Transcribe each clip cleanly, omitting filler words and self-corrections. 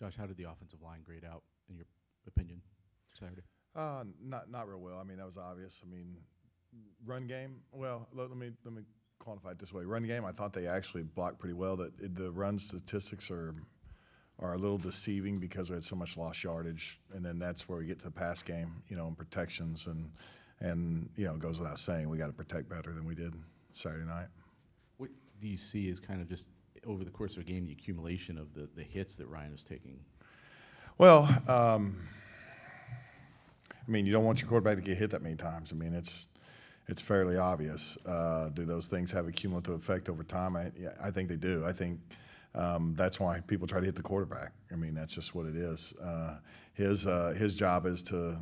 Josh, how did the offensive line grade out, in your opinion, Saturday? Not real well. I mean, that was obvious. I mean, run game. Well, let me quantify it this way. Run game. I thought they actually blocked pretty well. The run statistics are a little deceiving because we had so much lost yardage, and then that's where we get to the pass game, and protections, and it goes without saying we got to protect better than we did Saturday night. What do you see as kind of just over the course of a game, the accumulation of the hits that Ryan is taking? Well, I mean, you don't want your quarterback to get hit that many times. I mean, it's fairly obvious. Do those things have a cumulative effect over time? I think they do. I think that's why people try to hit the quarterback. I mean, that's just what it is. His job is to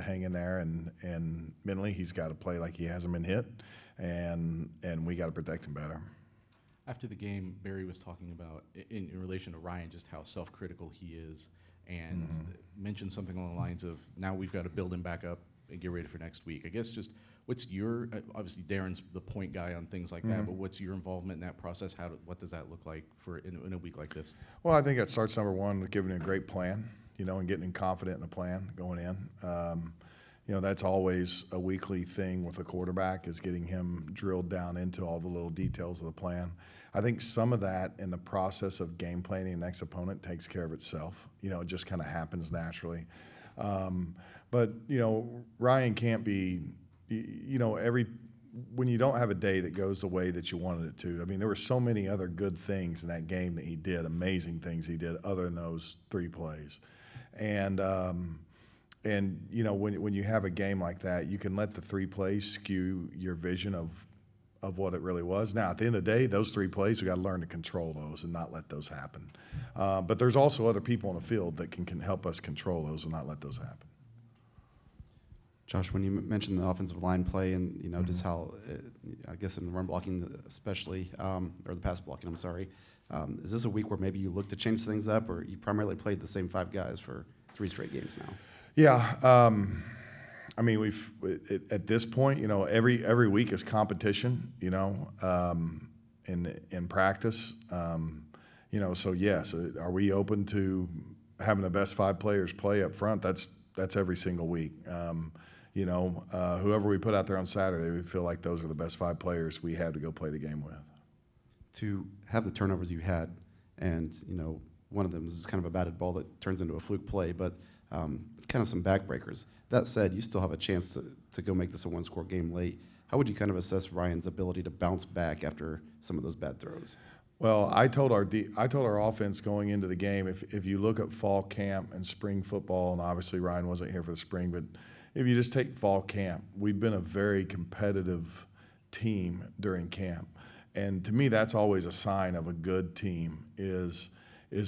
hang in there, and mentally he's got to play like he hasn't been hit, and we got to protect him better. After the game, Barry was talking about, in relation to Ryan, just how self-critical he is, and mentioned something along the lines of, now we've got to build him back up and get ready for next week. I guess just what's your, obviously Darren's the point guy on things like that, but what's your involvement in that process? What does that look like in a week like this? Well, I think that starts, number one, with giving a great plan, and getting confident in the plan going in. That's always a weekly thing with a quarterback, is getting him drilled down into all the little details of the plan. I think some of that in the process of game planning the next opponent takes care of itself. It just kind of happens naturally. But Ryan can't be, when you don't have a day that goes the way that you wanted it to. I mean, there were so many other good things in that game that he did, amazing things he did, other than those 3 plays. And when you have a game like that, you can let the 3 plays skew your vision of what it really was. Now, at the end of the day, those 3 plays, we got to learn to control those and not let those happen. But there's also other people on the field that can help us control those and not let those happen. Josh, when you mentioned the offensive line play and just how, I guess in the run blocking especially, or the pass blocking, I'm sorry, is this a week where maybe you look to change things up, or you primarily played the same 5 guys for 3 straight games now? Yeah, I mean, we've at this point, every week is competition, in practice, So yes, are we open to having the best 5 players play up front? That's every single week. Whoever we put out there on Saturday, we feel like those are the best 5 players we have to go play the game with. To have the turnovers you had, and one of them is kind of a batted ball that turns into a fluke play, but kind of some backbreakers. That said, you still have a chance to go make this a 1-score game late. How would you kind of assess Ryan's ability to bounce back after some of those bad throws? Well, I told our offense going into the game, if you look at fall camp and spring football, and obviously Ryan wasn't here for the spring, but if you just take fall camp, we've been a very competitive team during camp. And to me, that's always a sign of a good team is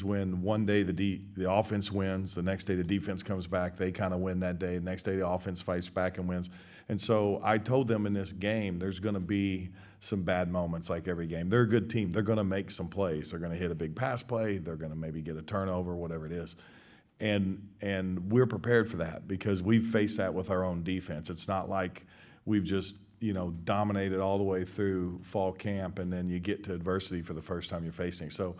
when one day the offense wins, the next day the defense comes back, they kind of win that day, the next day the offense fights back and wins. And so I told them in this game there's going to be some bad moments like every game. They're a good team. They're going to make some plays. They're going to hit a big pass play. They're going to maybe get a turnover, whatever it is. And we're prepared for that because we've faced that with our own defense. It's not like we've just dominated all the way through fall camp and then you get to adversity for the first time you're facing. So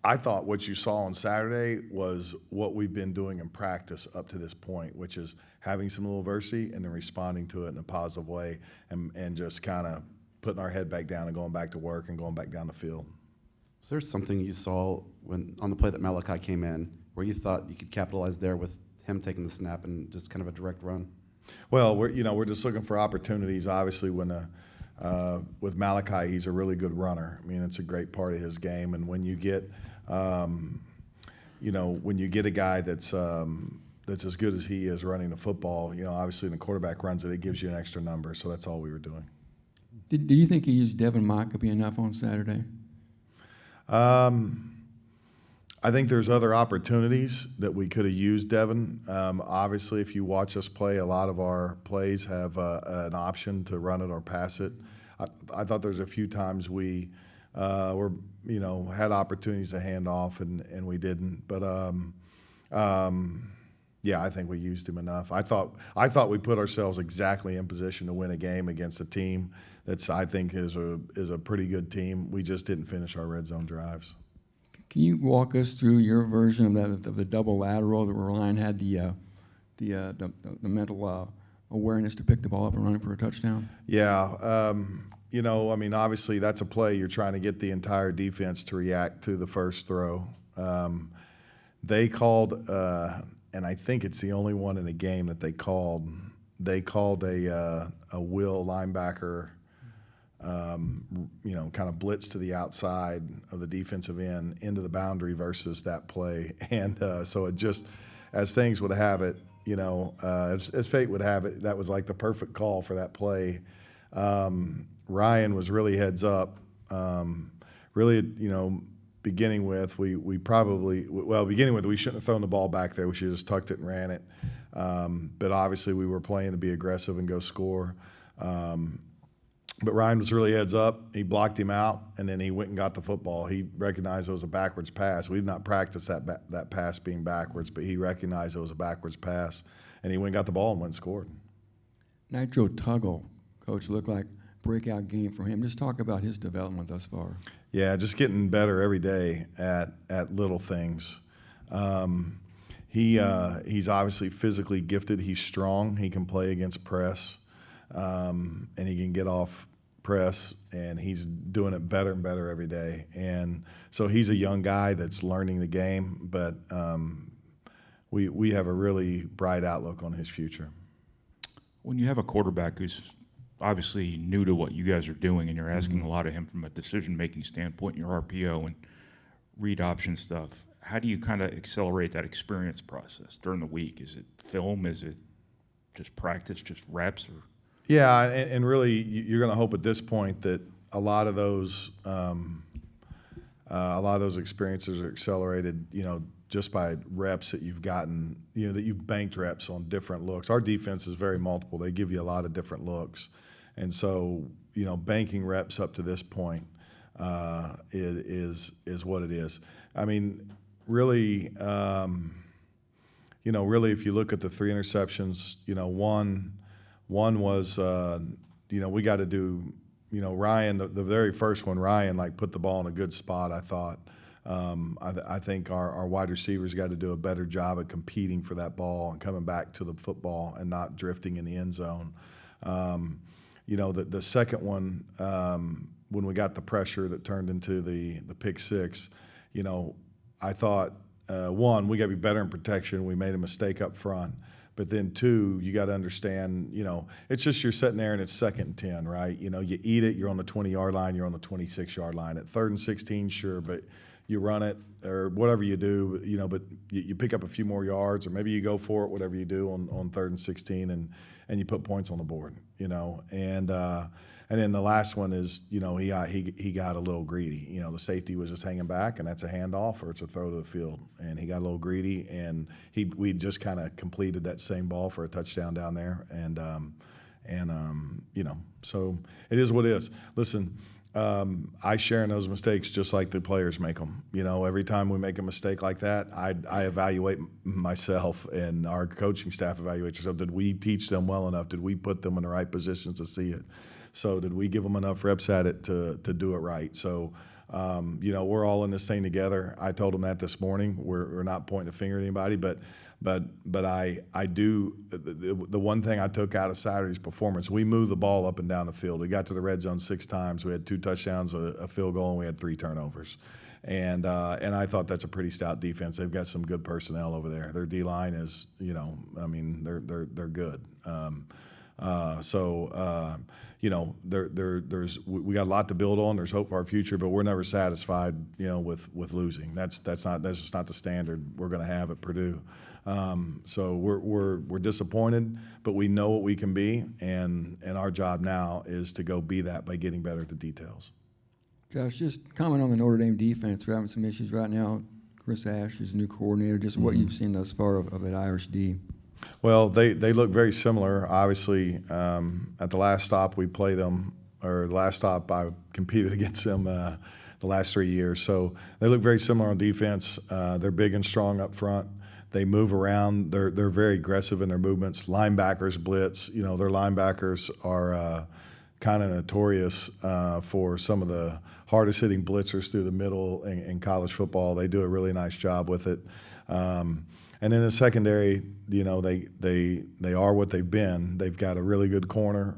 I thought what you saw on Saturday was what we've been doing in practice up to this point, which is having some little adversity and then responding to it in a positive way and just kind of putting our head back down and going back to work and going back down the field. Was there something you saw on the play that Malachi came in where you thought you could capitalize there with him taking the snap and just kind of a direct run? Well, we're just looking for opportunities. Obviously, with Malachi, he's a really good runner. I mean, it's a great part of his game. And when you get, when you get a guy that's as good as he is running the football, obviously when the quarterback runs it, it gives you an extra number. So that's all we were doing. Do you think he used Devin Mockaby enough on Saturday? I think there's other opportunities that we could have used Devin. Obviously, if you watch us play, a lot of our plays have an option to run it or pass it. I thought there's a few times we had opportunities to hand off and we didn't. But yeah, I think we used him enough. I thought we put ourselves exactly in position to win a game against a team that's I think is a pretty good team. We just didn't finish our red zone drives. Can you walk us through your version of the double lateral that Ryan had the mental awareness to pick the ball up and run it for a touchdown? Yeah, you know, I mean, obviously that's a play you're trying to get the entire defense to react to the first throw. They called, and I think it's the only one in the game that they called. They called a will linebacker, you know, kind of blitz to the outside of the defensive end into the boundary versus that play, and so it just, as things would have it, you know, as fate would have it, that was like the perfect call for that play. Ryan was really heads up. Really, you know, beginning with we shouldn't have thrown the ball back there. We should have just tucked it and ran it. But obviously we were playing to be aggressive and go score. But Ryan was really heads up. He blocked him out, and then he went and got the football. He recognized it was a backwards pass. We did not practice that pass being backwards, but he recognized it was a backwards pass, and he went and got the ball and went and scored. Nitro Tuggle, Coach, looked like breakout game for him. Just talk about his development thus far. Yeah, just getting better every day at little things. He's obviously physically gifted. He's strong. He can play against press, and he can get off press, and he's doing it better and better every day. And so he's a young guy that's learning the game, but we have a really bright outlook on his future. When you have a quarterback who's obviously new to what you guys are doing, and you're asking a lot of him from a decision-making standpoint, your RPO and read option stuff, how do you kind of accelerate that experience process during the week? Is it film? Is it just practice, just reps? Or? Yeah, and really you're going to hope at this point that a lot of those experiences are accelerated, you know, just by reps that you've gotten, you know, that you've banked reps on different looks. Our defense is very multiple. They give you a lot of different looks. And so, you know, banking reps up to this point is what it is. I mean, really, you know, really, if you look at the 3 interceptions, you know, one was, you know, we got to do, you know, Ryan, the very first one, Ryan, like, put the ball in a good spot, I thought. I think our wide receivers got to do a better job at competing for that ball and coming back to the football and not drifting in the end zone. You know, the second one, when we got the pressure that turned into the pick six, you know, I thought, one, we got to be better in protection. We made a mistake up front. But then, two, you got to understand, you know, it's just you're sitting there and it's 2nd and 10, right? You know, you eat it, you're on the 20-yard line, you're on the 26-yard line. At 3rd and 16, sure, but you run it or whatever you do, you know, but you pick up a few more yards, or maybe you go for it, whatever you do on 3rd and 16, and you put points on the board, you know. And then the last one is, you know, he got a little greedy. You know, the safety was just hanging back, and that's a handoff or it's a throw to the field. And he got a little greedy, and we just kind of completed that same ball for a touchdown down there. And you know, so it is what it is. Listen, I share in those mistakes just like the players make them. You know, every time we make a mistake like that, I evaluate myself, and our coaching staff evaluates themselves. Did we teach them well enough? Did we put them in the right positions to see it? So did we give them enough reps at it to do it right? So, you know, we're all in this thing together. I told them that this morning. We're not pointing a finger at anybody, but I do. The one thing I took out of Saturday's performance, we moved the ball up and down the field. We got to the red zone 6 times. We had 2 touchdowns, a field goal, and we had 3 turnovers. And I thought that's a pretty stout defense. They've got some good personnel over there. Their D line is, you know, I mean, they're good. You know, we got a lot to build on. There's hope for our future, but we're never satisfied, you know, with losing. That's just not the standard we're going to have at Purdue. So we're disappointed, but we know what we can be, and our job now is to go be that by getting better at the details. Josh, just comment on the Notre Dame defense. We're having some issues right now. Chris Ash is new coordinator. Just what you've seen thus far of that Irish D. Well, they look very similar. Obviously, at the last stop we play them, or the last stop I competed against them the last 3 years. So they look very similar on defense. They're big and strong up front. They move around. They're very aggressive in their movements. Linebackers blitz. You know, their linebackers are kind of notorious for some of the hardest hitting blitzers through the middle in college football. They do a really nice job with it. And in the secondary, you know, they are what they've been. They've got a really good corner.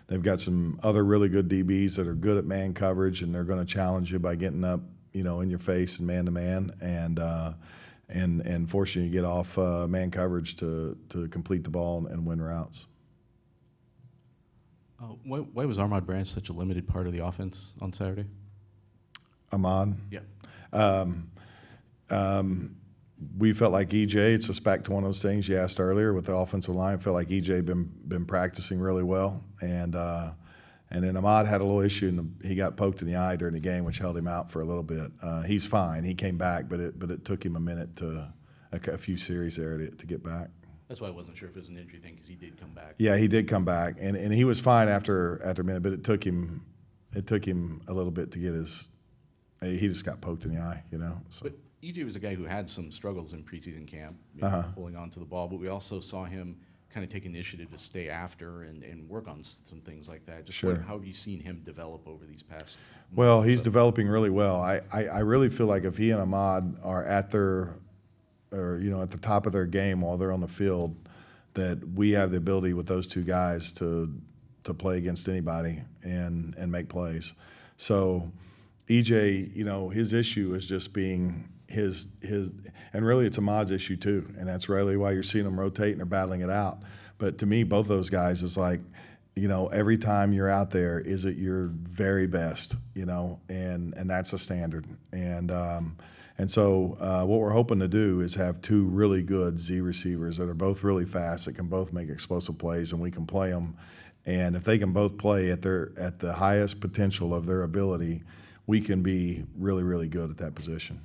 They've got some other really good DBs that are good at man coverage, and they're going to challenge you by getting up, you know, in your face and man to man, and forcing you to get off man coverage to complete the ball and win routes. Why was Armand Branch such a limited part of the offense on Saturday? Ahmad? Yeah. We felt like EJ, it's just back to one of those things you asked earlier with the offensive line, felt like EJ been practicing really well. And then Ahmad had a little issue, and he got poked in the eye during the game, which held him out for a little bit. He's fine. He came back, but it took him a minute a few series there to get back. That's why I wasn't sure if it was an injury thing, because he did come back. Yeah, he did come back, and he was fine after a minute, but it took him a little bit to get his. He just got poked in the eye, you know. So. But EJ was a guy who had some struggles in preseason camp, holding on to the ball, but we also saw him kind of take initiative to stay after and work on some things like that. Just Sure. how have you seen him develop over these past months? Well, he's developing really well. I really feel like if he and Ahmad are at the top of their game while they're on the field, that we have the ability with those two guys to play against anybody and make plays. So EJ, you know, his issue is just being his and really it's Ahmad's issue too, and that's really why you're seeing them rotate and they're battling it out. But to me, both those guys is like, you know, every time you're out there, is it your very best, you know, and that's a standard. And so what we're hoping to do is have two really good Z receivers that are both really fast, that can both make explosive plays, and we can play them. And if they can both play at the highest potential of their ability, we can be really, really good at that position.